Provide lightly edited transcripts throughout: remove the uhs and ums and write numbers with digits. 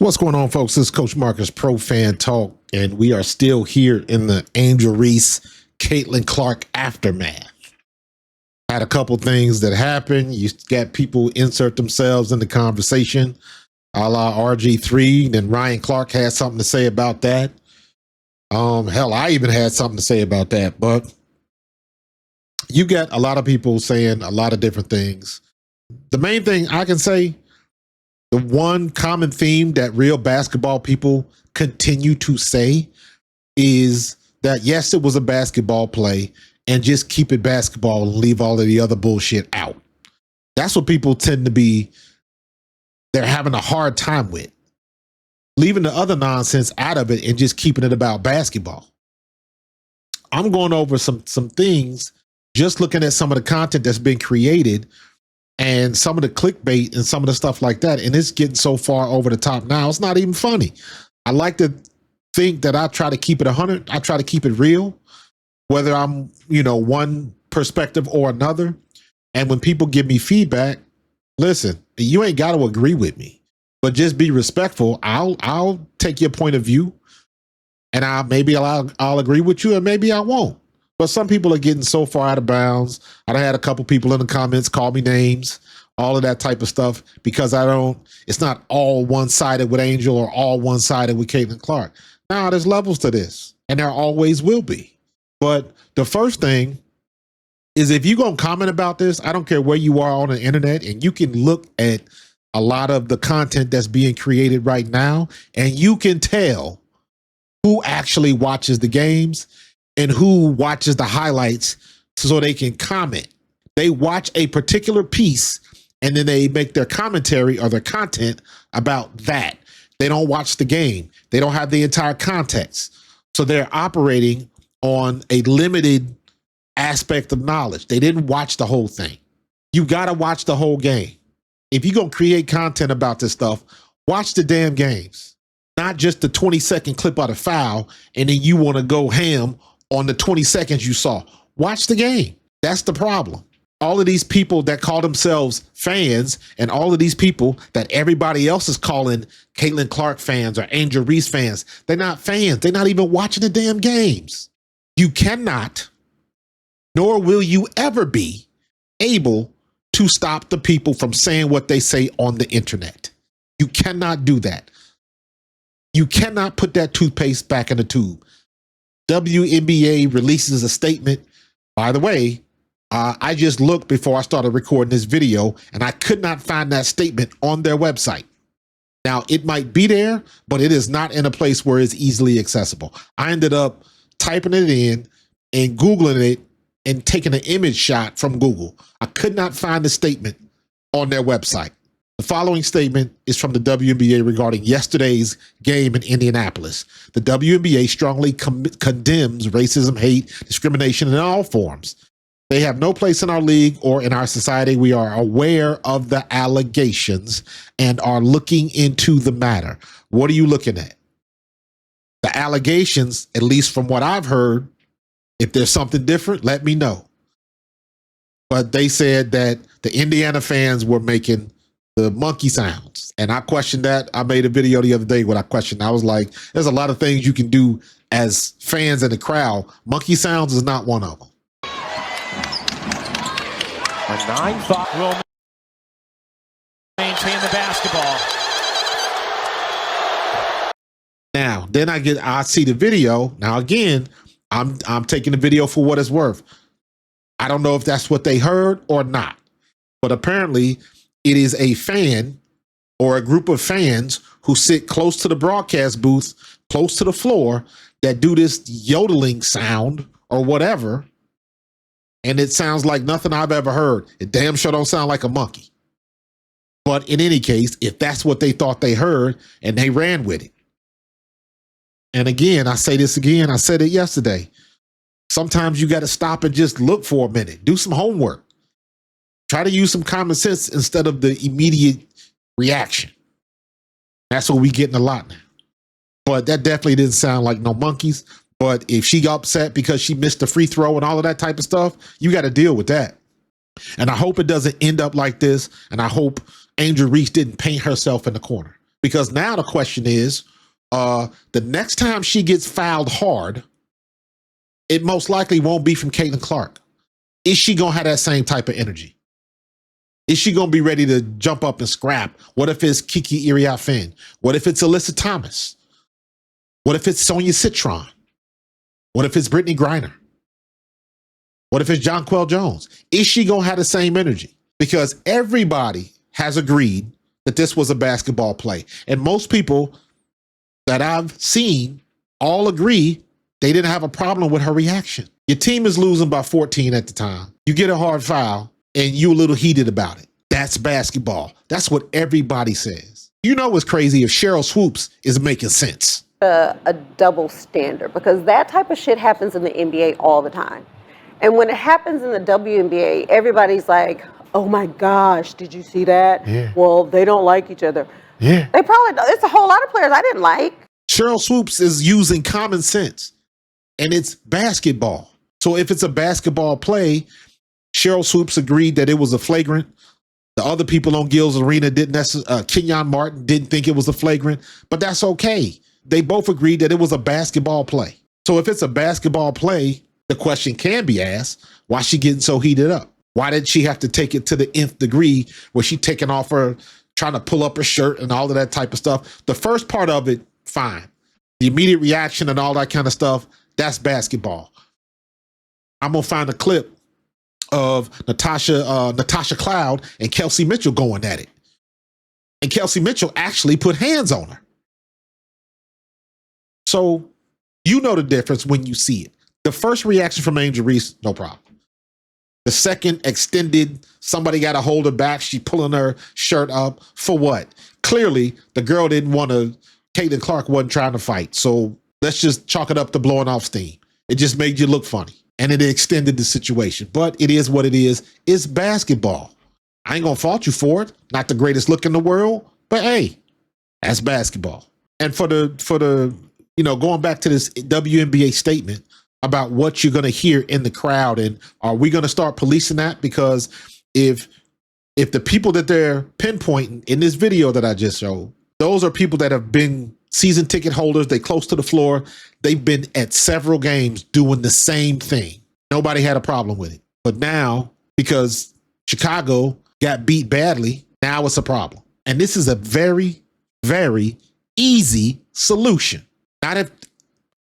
What's going on, folks? This is Coach Marcus, Pro Fan Talk, and we are still here in the Angel Reese, Caitlin Clark aftermath. Had a couple things that happened. You got people insert themselves in the conversation, a la RG3. Then Ryan Clark had something to say about that. Hell, I even had something to say about that. But you got a lot of people saying a lot of different things. The main thing I can say, the one common theme that real basketball people continue to say is that, yes, it was a basketball play and just keep it basketball and leave all of the other bullshit out. That's what people tend to be, they're having a hard time with. Leaving the other nonsense out of it and just keeping it about basketball. I'm going over some things, just looking at some of the content that's been created and some of the clickbait and some of the stuff like that. And it's getting so far over the top now, it's not even funny. I like to think that I try to keep it 100. I try to keep it real, whether I'm, one perspective or another. And when people give me feedback, listen, you ain't got to agree with me, but just be respectful. I'll take your point of view, and I'll agree with you, and maybe I won't. But some people are getting so far out of bounds. I had a couple people in the comments call me names, all of that type of stuff, because it's not all one-sided with Angel or all one-sided with Caitlin Clark. Now, there's levels to this, and there always will be. But the first thing is, if you're going to comment about this, I don't care where you are on the internet, and you can look at a lot of the content that's being created right now, and you can tell who actually watches the games and who watches the highlights so they can comment. They watch a particular piece and then they make their commentary or their content about that. They don't watch the game. They don't have the entire context. So they're operating on a limited aspect of knowledge. They didn't watch the whole thing. You got to watch the whole game. If you're going to create content about this stuff, watch the damn games, not just the 20-second clip out of foul and then you want to go ham on the 20 seconds you saw. Watch the game. That's the problem. All of these people that call themselves fans and all of these people that everybody else is calling Caitlin Clark fans or Angel Reese fans, they're not fans. They're not even watching the damn games. You cannot, nor will you ever be able to stop the people from saying what they say on the internet. You cannot do that. You cannot put that toothpaste back in the tube. WNBA releases a statement. By the way, I just looked before I started recording this video and I could not find that statement on their website. Now, it might be there, but it is not in a place where it's easily accessible. I ended up typing it in and Googling it and taking an image shot from Google. I could not find the statement on their website. The following statement is from the WNBA regarding yesterday's game in Indianapolis. The WNBA strongly condemns racism, hate, discrimination in all forms. They have no place in our league or in our society. We are aware of the allegations and are looking into the matter. What are you looking at? The allegations, at least from what I've heard, if there's something different, let me know. But they said that the Indiana fans were making the monkey sounds. And I questioned that. I made a video the other day when I questioned. I was like, there's a lot of things you can do as fans in the crowd. Monkey sounds is not one of them. A 9-5 will maintain the basketball. Now, then I see the video. Now, again, I'm taking the video for what it's worth. I don't know if that's what they heard or not, but apparently it is a fan or a group of fans who sit close to the broadcast booth, close to the floor, that do this yodeling sound or whatever. And it sounds like nothing I've ever heard. It damn sure don't sound like a monkey. But in any case, if that's what they thought they heard and they ran with it. And again, I say this again, I said it yesterday. Sometimes you got to stop and just look for a minute. Do some homework. Try to use some common sense instead of the immediate reaction. That's what we getting a lot now. But that definitely didn't sound like no monkeys. But if she got upset because she missed the free throw and all of that type of stuff, you got to deal with that. And I hope it doesn't end up like this. And I hope Angel Reese didn't paint herself in the corner, Because now the question is, the next time she gets fouled hard, it most likely won't be from Caitlin Clark. Is she going to have that same type of energy? Is she going to be ready to jump up and scrap? What if it's Kiki Iriafen? What if it's Alyssa Thomas? What if it's Sonia Citron? What if it's Brittany Griner? What if it's Jonquel Jones? Is she going to have the same energy? Because everybody has agreed that this was a basketball play. And most people that I've seen all agree they didn't have a problem with her reaction. Your team is losing by 14 at the time. You get a hard foul and you a little heated about it. That's basketball. That's what everybody says. You know what's crazy if Cheryl Swoops is making sense. A double standard, because that type of shit happens in the NBA all the time. And when it happens in the WNBA, everybody's like, oh my gosh, did you see that? Yeah. Well, they don't like each other. Yeah. They probably don't. It's a whole lot of players I didn't like. Cheryl Swoops is using common sense, and it's basketball. So if it's a basketball play, Cheryl Swoops agreed that it was a flagrant. The other people on Gil's Arena didn't necessarily, Kenyon Martin didn't think it was a flagrant, but that's okay. They both agreed that it was a basketball play. So if it's a basketball play, the question can be asked, why is she getting so heated up? Why did she have to take it to the nth degree where she taking off her, trying to pull up her shirt and all of that type of stuff? The first part of it, fine. The immediate reaction and all that kind of stuff, that's basketball. I'm going to find a clip of Natasha Cloud and Kelsey Mitchell going at it. And Kelsey Mitchell actually put hands on her. So you know the difference when you see it. The first reaction from Angel Reese, no problem. The second extended, somebody got to hold her back. She pulling her shirt up for what? Clearly, the girl didn't want to, Caitlin Clark wasn't trying to fight. So let's just chalk it up to blowing off steam. It just made you look funny. And it extended the situation. But it is what it is. It's basketball. I ain't going to fault you for it. Not the greatest look in the world. But hey, that's basketball. And for the going back to this WNBA statement about what you're going to hear in the crowd, and are we going to start policing that? Because if the people that they're pinpointing in this video that I just showed, those are people that have been season ticket holders, they close to the floor, they've been at several games doing the same thing. Nobody had a problem with it. But now, because Chicago got beat badly, now it's a problem. And this is a very, very easy solution. Not if,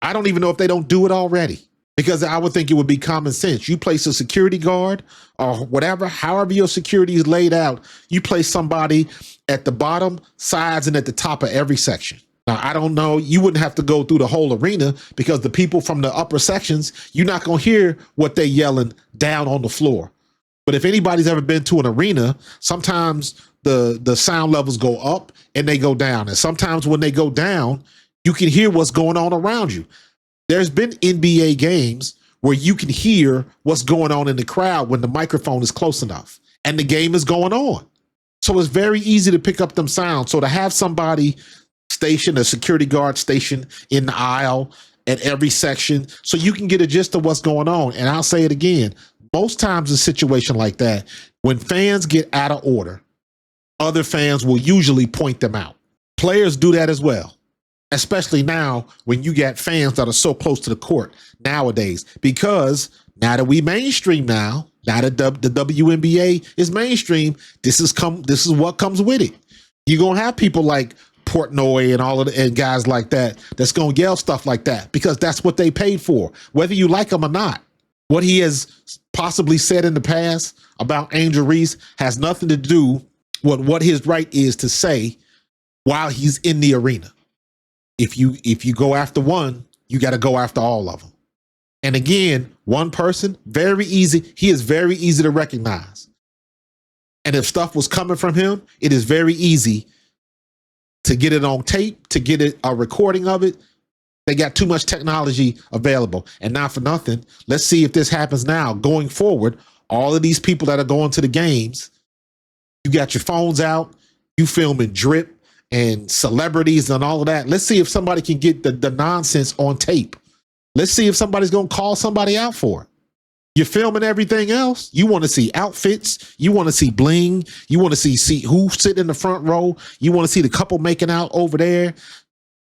I don't even know if they don't do it already, because I would think it would be common sense. You place a security guard or whatever, however your security is laid out, you place somebody at the bottom, sides, and at the top of every section. Now, I don't know, you wouldn't have to go through the whole arena, because the people from the upper sections, you're not going to hear what they're yelling down on the floor. But if anybody's ever been to an arena, sometimes the sound levels go up and they go down. And sometimes when they go down, you can hear what's going on around you. There's been NBA games where you can hear what's going on in the crowd when the microphone is close enough and the game is going on. So it's very easy to pick up them sounds. So to have somebody station, a security guard station in the aisle at every section, so you can get a gist of what's going on. And I'll say it again, most times in a situation like that, when fans get out of order, other fans will usually point them out. Players do that as well, especially now when you got fans that are so close to the court nowadays, because now that we mainstream now that the WNBA is mainstream, this is what comes with it. You're going to have people like Portnoy and all of and guys like that that's going to yell stuff like that, because that's what they paid for, whether you like him or not. What he has possibly said in the past about Angel Reese has nothing to do with what his right is to say while he's in the arena. If you go after one, you got to go after all of them. And again, one person, very easy. He is very easy to recognize. And if stuff was coming from him, it is very easy to get it on tape, to get it a recording of it. They got too much technology available. And not for nothing, let's see if this happens now going forward. All of these people that are going to the games, you got your phones out, you filming drip and celebrities and all of that. Let's see if somebody can get the nonsense on tape. Let's see if somebody's going to call somebody out for it. You're filming everything else. You want to see outfits. You want to see bling. You want to see who's sitting in the front row. You want to see the couple making out over there.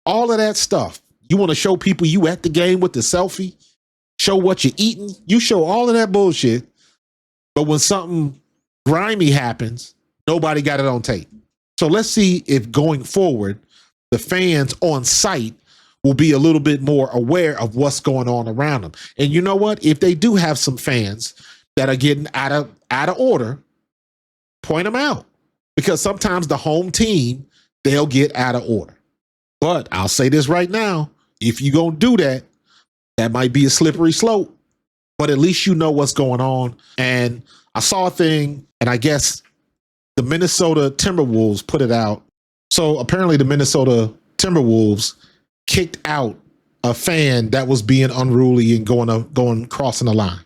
All of that stuff. You want to show people you at the game with the selfie. Show what you're eating. You show all of that bullshit. But when something grimy happens, nobody got it on tape. So let's see if going forward, the fans on site will be a little bit more aware of what's going on around them. And you know what? If they do have some fans that are getting out of order, point them out. Because sometimes the home team, they'll get out of order. But I'll say this right now, if you're going to do that, that might be a slippery slope. But at least you know what's going on. And I saw a thing, and I guess the Minnesota Timberwolves put it out. So apparently the Minnesota Timberwolves kicked out a fan that was being unruly and going crossing the line.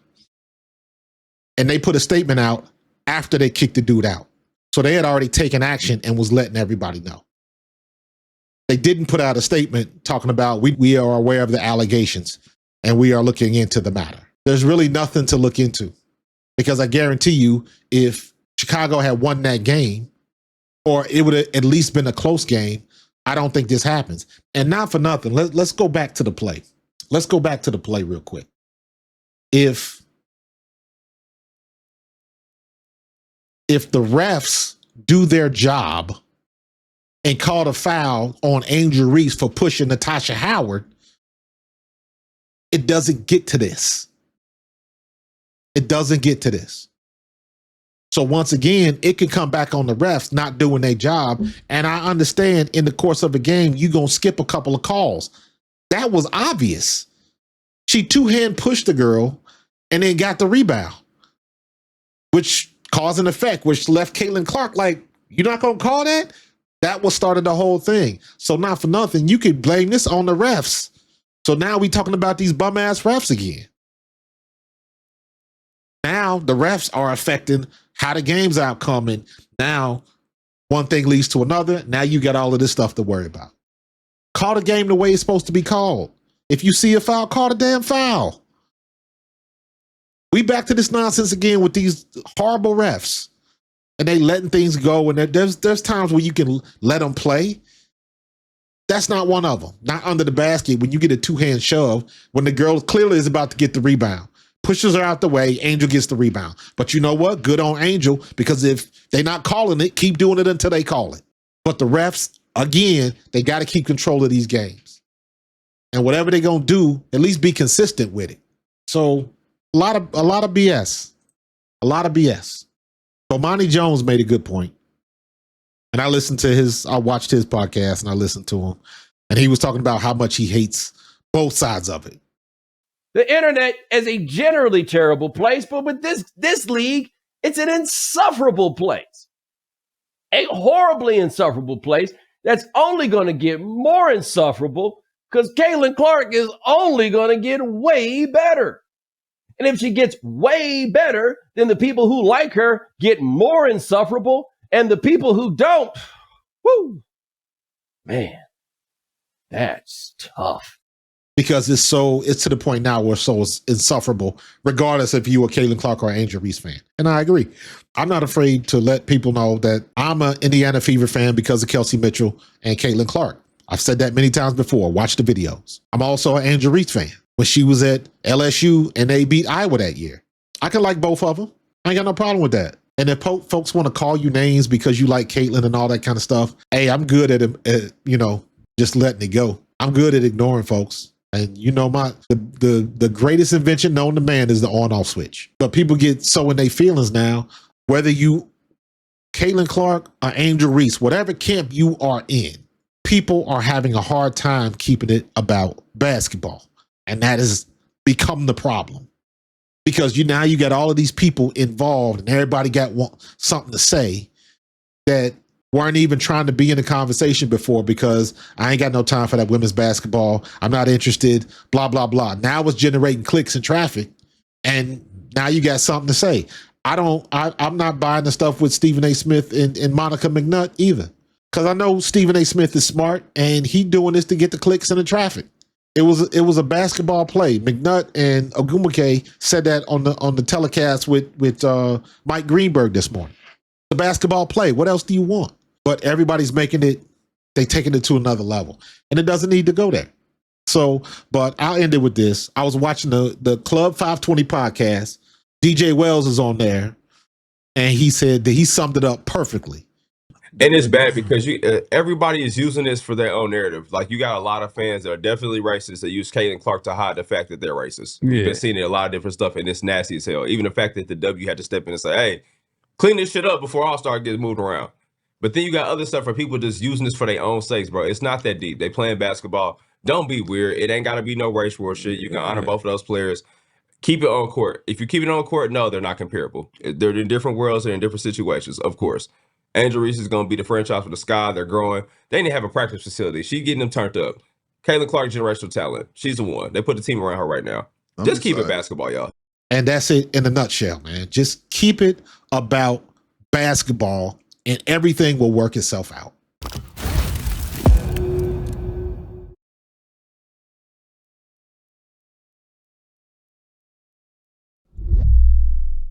And they put a statement out after they kicked the dude out. So they had already taken action and was letting everybody know. They didn't put out a statement talking about we are aware of the allegations and we are looking into the matter. There's really nothing to look into, because I guarantee you, if Chicago had won that game, or it would have at least been a close game, I don't think this happens. And not for nothing. Let's go back to the play. Let's go back to the play real quick. If the refs do their job and called a foul on Angel Reese for pushing Natasha Howard, it doesn't get to this. It doesn't get to this. So once again, it can come back on the refs not doing their job. And I understand in the course of a game, you're going to skip a couple of calls. That was obvious. She two-hand pushed the girl and then got the rebound, which caused an effect, which left Caitlin Clark like, you're not going to call that? That was started the whole thing. So not for nothing, you could blame this on the refs. So now we talking about these bum-ass refs again. Now the refs are affecting how the game's outcome. And now one thing leads to another. Now you got all of this stuff to worry about. Call the game the way it's supposed to be called. If you see a foul, call the damn foul. We back to this nonsense again with these horrible refs. And they letting things go. And there's times where you can let them play. That's not one of them. Not under the basket when you get a two-hand shove when the girl clearly is about to get the rebound. Pushes her out the way, Angel gets the rebound. But you know what? Good on Angel, because if they're not calling it, keep doing it until they call it. But the refs, again, they got to keep control of these games. And whatever they're going to do, at least be consistent with it. So a lot of BS. A lot of BS. So Monty Jones made a good point. And I watched his podcast and I listened to him. And he was talking about how much he hates both sides of it. The internet is a generally terrible place, but with this league, it's an insufferable place. A horribly insufferable place that's only going to get more insufferable because Caitlin Clark is only going to get way better. And if she gets way better, then the people who like her get more insufferable, and the people who don't, whoo, man, that's tough. Because it's to the point now where it's so insufferable, regardless if you a Caitlin Clark or an Angel Reese fan. And I agree. I'm not afraid to let people know that I'm an Indiana Fever fan because of Kelsey Mitchell and Caitlin Clark. I've said that many times before. Watch the videos. I'm also an Angel Reese fan. When she was at LSU and they beat Iowa that year, I can like both of them. I ain't got no problem with that. And if folks want to call you names because you like Caitlin and all that kind of stuff, hey, I'm good at just letting it go. I'm good at ignoring folks. And you know, the greatest invention known to man is the on-off switch. But people get so in their feelings now, whether you Caitlin Clark or Angel Reese, whatever camp you are in, people are having a hard time keeping it about basketball. And that has become the problem. Because you got all of these people involved and everybody got something to say that weren't even trying to be in the conversation before because I ain't got no time for that women's basketball. I'm not interested, blah, blah, blah. Now it's generating clicks and traffic. And now you got something to say. I'm not buying the stuff with Stephen A. Smith and Monica McNutt either. Because I know Stephen A. Smith is smart and he doing this to get the clicks and the traffic. It was a basketball play. McNutt and Ogumake said that on the telecast with Mike Greenberg this morning. The basketball play. What else do you want? But everybody's making it. They taking it to another level, and it doesn't need to go there. So, but I'll end it with this. I was watching the Club 520 podcast. DJ Wells is on there, and he said that he summed it up perfectly. And it's bad because everybody is using this for their own narrative. Like, you got a lot of fans that are definitely racist that use Caitlin Clark to hide the fact that they're racist. Yeah. We've been seeing it, a lot of different stuff, and it's nasty as hell. Even the fact that the W had to step in and say, hey, clean this shit up before All-Star gets moved around. But then you got other stuff where people just using this for their own sakes, bro. It's not that deep. They playing basketball. Don't be weird. It ain't got to be no race war shit. You can honor both of those players. Keep it on court. If you keep it on court, no, they're not comparable. They're in different worlds. They're in different situations, of course. Angel Reese is going to be the franchise for the sky. They're growing. They didn't have a practice facility. She's getting them turned up. Caitlin Clark, generational talent. She's the one. They put the team around her right now. Just keep it basketball, y'all. And that's it in a nutshell, man. Just keep it about basketball, and everything will work itself out.